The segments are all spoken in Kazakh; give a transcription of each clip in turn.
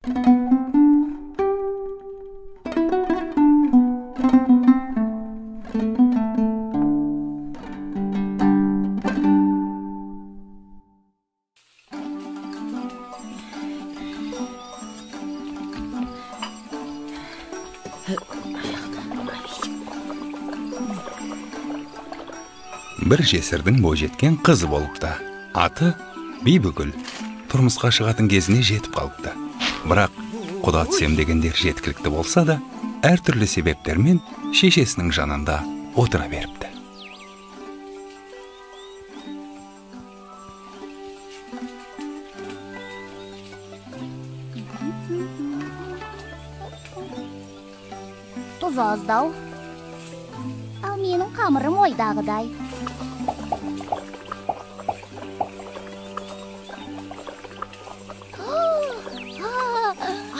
Bir жесірдің бойжеткен қызы болыпты. Аты Бибігүл. Тұрмысқа шығатын кезіне жетіп қалыпты. Бірақ құда түсем дегендер жеткілікті болса да, әртүрлі себептермен шешесінің жанында отыра беріпті. Тұз аздау. Ал менің қамырым ойдағыдай.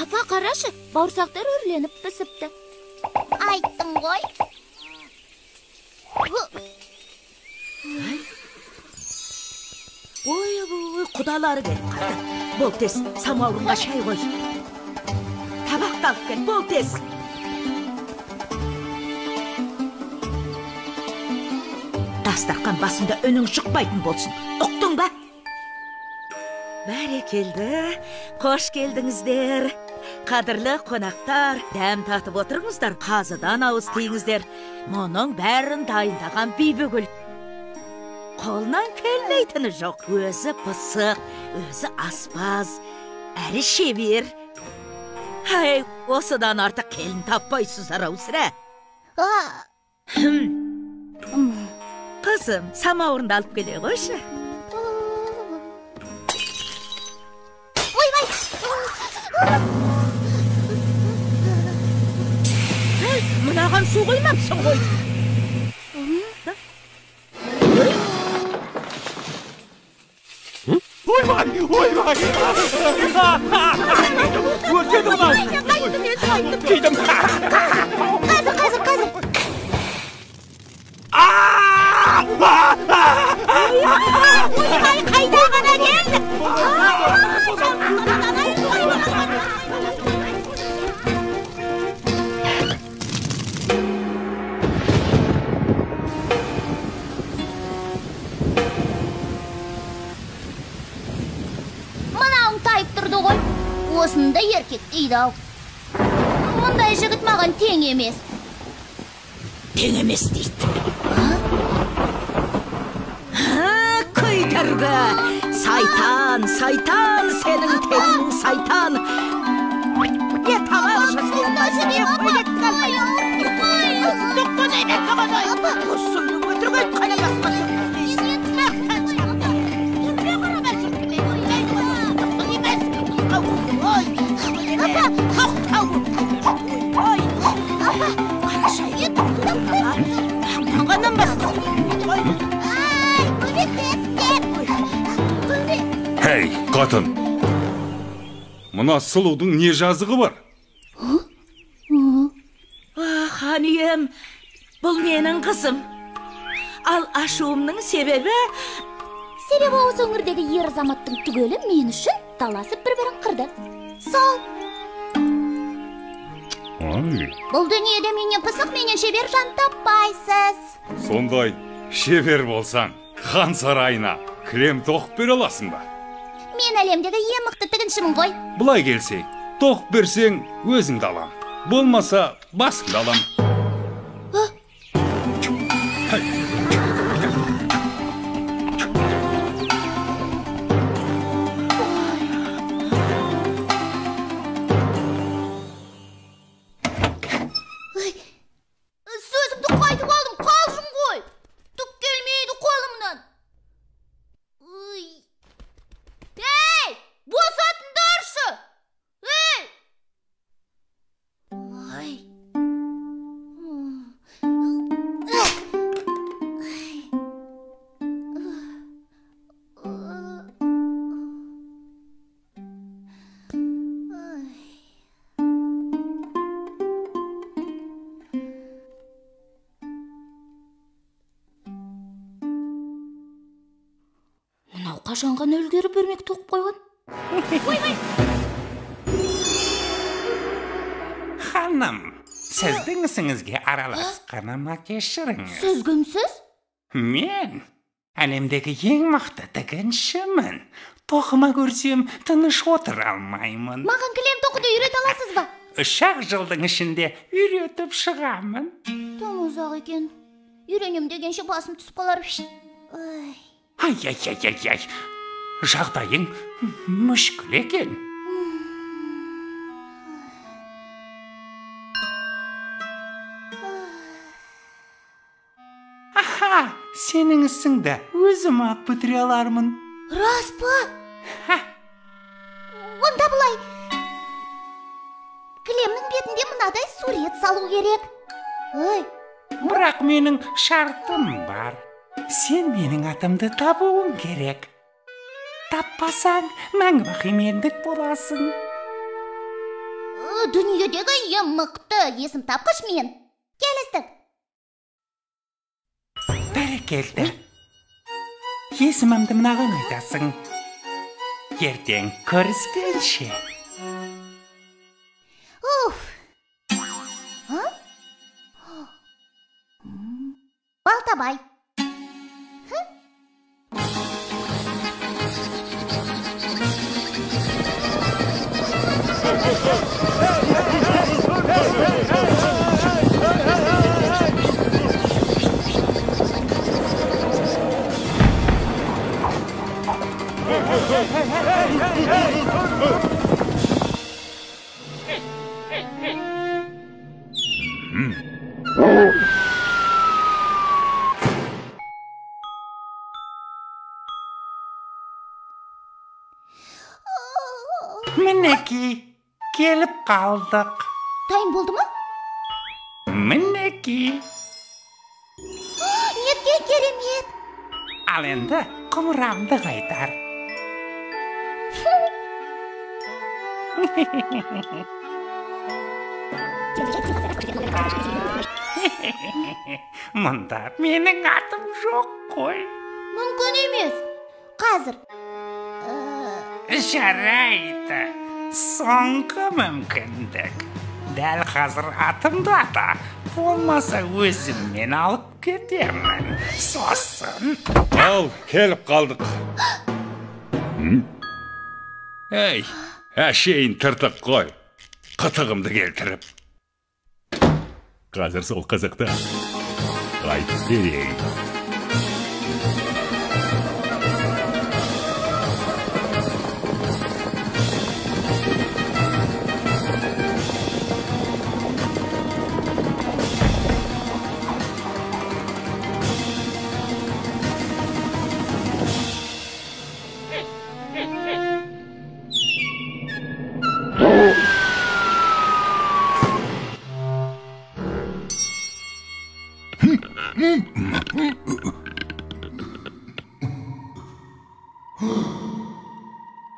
Апа қарашы, бауырсақтар өрленіп пісіпті. Айттың ғой. Ой, құдалары келіп қалды. Бол тез, самауырға шай қой. Табақты алып кел, бол тез. Дастархан басында өнің шықпайтын болсын. Ұқтың ба? Бәрекелді, қош келдіңіздер. Қадірлі қонақтар, дәм татып отырыңыздар, қазыдан ауыз тиіңіздер. Мұның бәрін дайындаған Бибігүл. Қолынан келмейтіні жоқ. Өзі пысық, өзі аспаз, әрі шебер. Ай, осыдан артық келін таппайсыздар ау сірә. Қызым, самауырынды алып келе қойшы. Мынаған су қоймапсың ғой. Ойбай! Өртеді мынау! Кейдім! Қазір! Ойбай, қайда ғана келді? Осында еркек дейді ау. Мұндай жігіт маған тең емес. Тең емес дейді. Көйдіргі! Сайтан, сенің тегің сайтан. Не тамақ жасын өзіне көйлек қалмай. Тұқтын емес қабадай. Сөйлің өтірген қайнамасқа. Хей, қатын! Мұна сұлудың не жазығы бар? Ханием, бұл менің қызым. Ал ашуымның себебі... Себебі осы өңірдегі ер азаматтың түгелі мен үшін таласып бір-бірін қырды. Сол. Бұл дүниеде менен пысық, менен шебер жан таппайсыз. Сондай шебер болсаң, хан сарайына кілем тоқып бере аласың ба? Мен әлемдегі ең мықты тігіншімін ғой. Бұлай келсек, тоқып берсең өзіңді алам. Болмаса басыңды алам. Сөзімді қайтып алдым, қалжың ғой. Түк келмейді қолымнан. Ей, босатыңдаршы. Ей! Ай. Мынау қашанға нөлгері бермек тоқып қойған? Ойбай! ханым, сіздің ісіңізге араласқаныма кешіріңіз. Сіз кімсіз? Мен әлемдегі ең мықты тігіншімін. Тоқыма көрсем, тыныш отыра алмаймын. Маған кілем тоқуды үйрете аласыз ба? 3 жылдың ішінде үйретіп шығамын. Тым ұзақ екен. Үйренем дегенше басым түсіп қалар. Ай. Жағдайың мүшкіл екен. Аха, сенің ісіңді өзім ақ бітіре алармын. Рас па? Онда бұлай. Кілемнің бетінде мынадай сурет салу керек. Бірақ менің шартым бар. Сен менің атымды табуың керек. Таппасаң, мәңгі бақи мендік боласың. Дүниедегі ең мықты есім тапқыш мен. Келістік. Бәрекелді. Есімімді мынаған айтасың. Ертең көріскенше. Балтабай. Мінеки, келіп қалдық. Дайын болды ма? Мінеки. Нетке керемет. Ал енді құмырамды қайтар. Мұнда менің атым жоқ қой. Мүмкін емес. Қазір. Жарайды. Соңғы мүмкіндік. Дәл қазір атымды ата. Болмаса өзіммен алып кетемін. Сосын. Ал, келіп қалдық. Ей, әшейін тыртық қой. Қытығымды келтіріп. Қазір сол қызықты айтып берейін.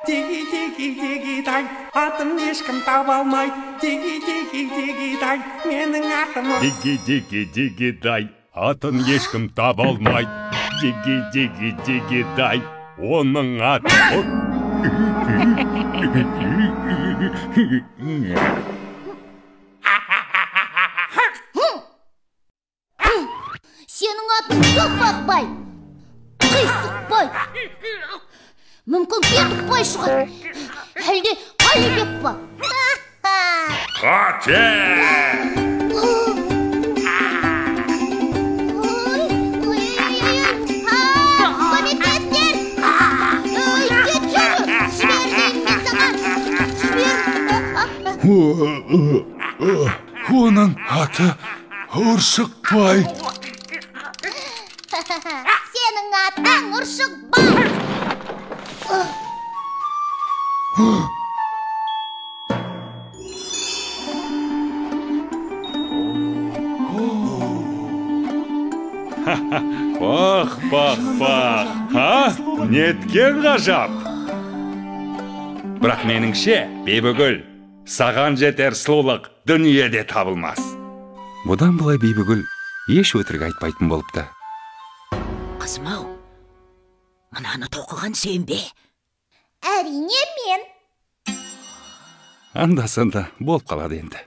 Диги-диги-диги-дай, атым ешкім таба алмайды. Диги-диги-диги-дай, менің атым. Диги-диги-диги-дай, атын ешкім таба алмайды. Диги-диги-диги-дай, оның аты. Сенің атын Соқпақбай. Қисықбай. Мүмкін Кетікбай шығар. Әлде Қалибек па? Қате! Көмектесіңдер! Кет жүрі! Жібер деймін мен саған! Жібер! Оның аты Ұршықбай. Сенің атың Ұршықбай. Бақ, неткен ғажап. Бірақ меніңше, Бибігүл, саған жетер сұлулық дүниеде табылмас. Бұдан былай Бибігүл еш өтірік айтпайтын болыпты. Қызым-ау, мынаны тоқыған сен бе? Әрине мен. Анда-санда болып қалады енді.